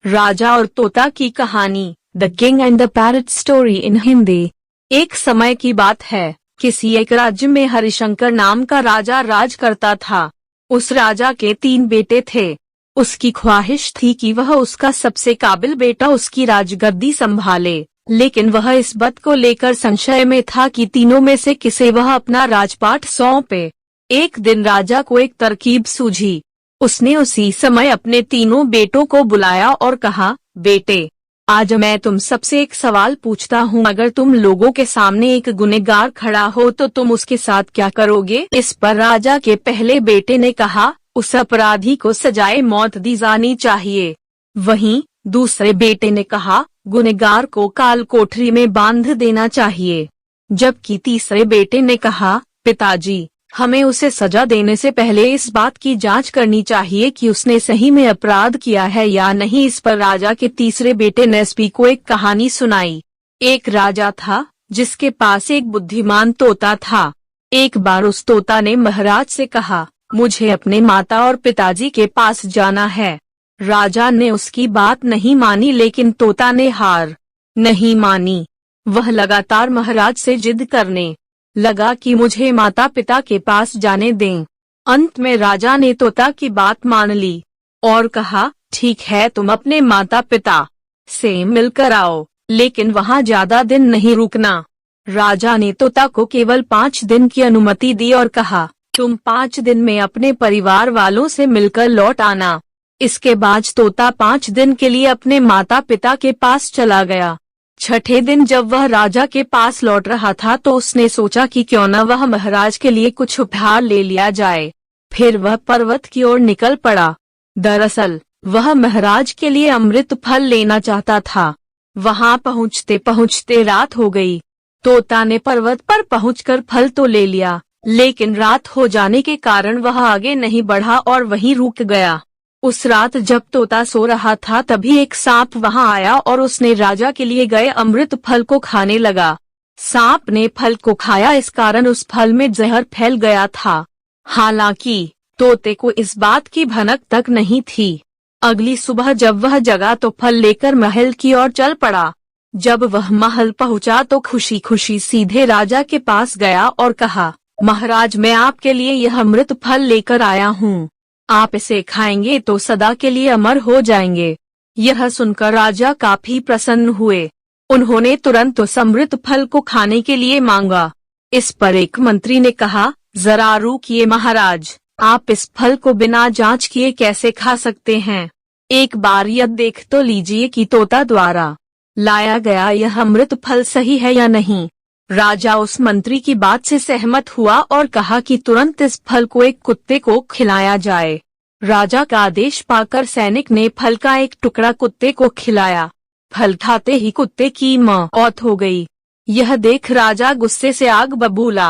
राजा और तोता की कहानी, the king and the parrot story in Hindi. एक समय की बात है, किसी एक राज्य में हरिशंकर नाम का राजा राज करता था। उस राजा के 3 बेटे थे। उसकी ख्वाहिश थी कि वह उसका सबसे काबिल बेटा उसकी राजगद्दी संभाले, लेकिन वह इस बात को लेकर संशय में था कि तीनों में से किसे वह अपना राजपाट सौंपे। एक दिन राजा को एक तरकीब सूझी। उसने उसी समय अपने तीनों बेटों को बुलाया और कहा, बेटे, आज मैं तुम सबसे एक सवाल पूछता हूँ। अगर तुम लोगों के सामने एक गुनहगार खड़ा हो तो तुम उसके साथ क्या करोगे? इस पर राजा के पहले बेटे ने कहा, उस अपराधी को सजाए मौत दी जानी चाहिए। वहीं दूसरे बेटे ने कहा, गुनहगार को काल कोठरी में बांध देना चाहिए। जबकि तीसरे बेटे ने कहा, पिताजी, हमें उसे सजा देने से पहले इस बात की जांच करनी चाहिए कि उसने सही में अपराध किया है या नहीं। इस पर राजा के तीसरे बेटे ने एसपी को एक कहानी सुनाई। एक राजा था जिसके पास एक बुद्धिमान तोता था। एक बार उस तोता ने महाराज से कहा, मुझे अपने माता और पिताजी के पास जाना है। राजा ने उसकी बात नहीं मानी, लेकिन तोता ने हार नहीं मानी। वह लगातार महाराज से जिद करने लगा कि मुझे माता पिता के पास जाने दें। अंत में राजा ने तोता की बात मान ली और कहा, ठीक है, तुम अपने माता पिता से मिलकर आओ, लेकिन वहाँ ज्यादा दिन नहीं रुकना। राजा ने तोता को केवल 5 दिन की अनुमति दी और कहा, तुम 5 दिन में अपने परिवार वालों से मिलकर लौट आना। इसके बाद तोता 5 दिन के लिए अपने माता पिता के पास चला गया। छठे दिन जब वह राजा के पास लौट रहा था तो उसने सोचा कि क्यों न वह महाराज के लिए कुछ उपहार ले लिया जाए। फिर वह पर्वत की ओर निकल पड़ा। दरअसल वह महाराज के लिए अमृत फल लेना चाहता था। वहां पहुंचते पहुंचते रात हो गई। तोता ने पर्वत पर पहुंचकर फल तो ले लिया, लेकिन रात हो जाने के कारण वह आगे नहीं बढ़ा और वहीं रुक गया। उस रात जब तोता सो रहा था तभी एक सांप वहां आया और उसने राजा के लिए गए अमृत फल को खाने लगा। सांप ने फल को खाया, इस कारण उस फल में जहर फैल गया था। हालांकि तोते को इस बात की भनक तक नहीं थी। अगली सुबह जब वह जगा तो फल लेकर महल की ओर चल पड़ा। जब वह महल पहुंचा तो खुशी खुशी सीधे राजा के पास गया और कहा, महाराज, मैं आपके लिए यह अमृत फल लेकर आया हूँ। आप इसे खाएंगे तो सदा के लिए अमर हो जाएंगे। यह सुनकर राजा काफी प्रसन्न हुए। उन्होंने तुरंत उस अमृत फल को खाने के लिए मांगा। इस पर एक मंत्री ने कहा, जरा रुकिए महाराज, आप इस फल को बिना जांच किए कैसे खा सकते हैं? एक बार यह देख तो लीजिए कि तोता द्वारा लाया गया यह अमृत फल सही है या नहीं। राजा उस मंत्री की बात से सहमत हुआ और कहा कि तुरंत इस फल को एक कुत्ते को खिलाया जाए। राजा का आदेश पाकर सैनिक ने फल का एक टुकड़ा कुत्ते को खिलाया। फल खाते ही कुत्ते की मौत हो गई। यह देख राजा गुस्से से आग बबूला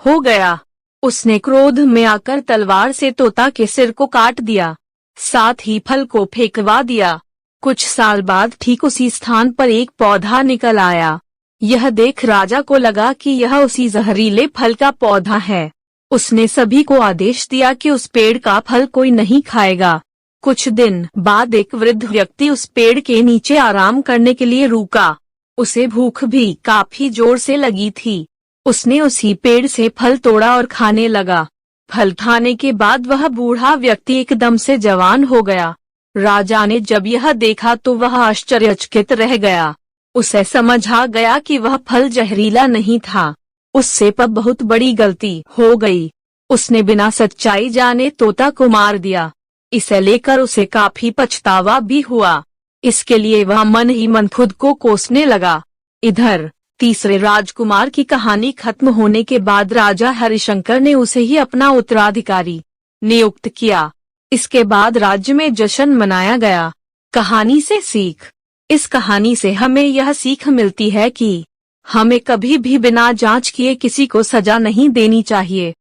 हो गया। उसने क्रोध में आकर तलवार से तोता के सिर को काट दिया, साथ ही फल को फेंकवा दिया। कुछ साल बाद ठीक उसी स्थान पर एक पौधा निकल आया। यह देख राजा को लगा कि यह उसी जहरीले फल का पौधा है। उसने सभी को आदेश दिया कि उस पेड़ का फल कोई नहीं खाएगा। कुछ दिन बाद एक वृद्ध व्यक्ति उस पेड़ के नीचे आराम करने के लिए रुका। उसे भूख भी काफी जोर से लगी थी। उसने उसी पेड़ से फल तोड़ा और खाने लगा। फल खाने के बाद वह बूढ़ा व्यक्ति एकदम से जवान हो गया। राजा ने जब यह देखा तो वह आश्चर्यचकित रह गया। उसे समझ आ गया कि वह फल जहरीला नहीं था। उससे पर बहुत बड़ी गलती हो गई। उसने बिना सच्चाई जाने तोता को मार दिया। इसे लेकर उसे काफी पछतावा भी हुआ। इसके लिए वह मन ही मन खुद को कोसने लगा। इधर तीसरे राजकुमार की कहानी खत्म होने के बाद राजा हरिशंकर ने उसे ही अपना उत्तराधिकारी नियुक्त किया। इसके बाद राज्य में जश्न मनाया गया। कहानी से सीख। इस कहानी से हमें यह सीख मिलती है कि हमें कभी भी बिना जांच किए किसी को सजा नहीं देनी चाहिए।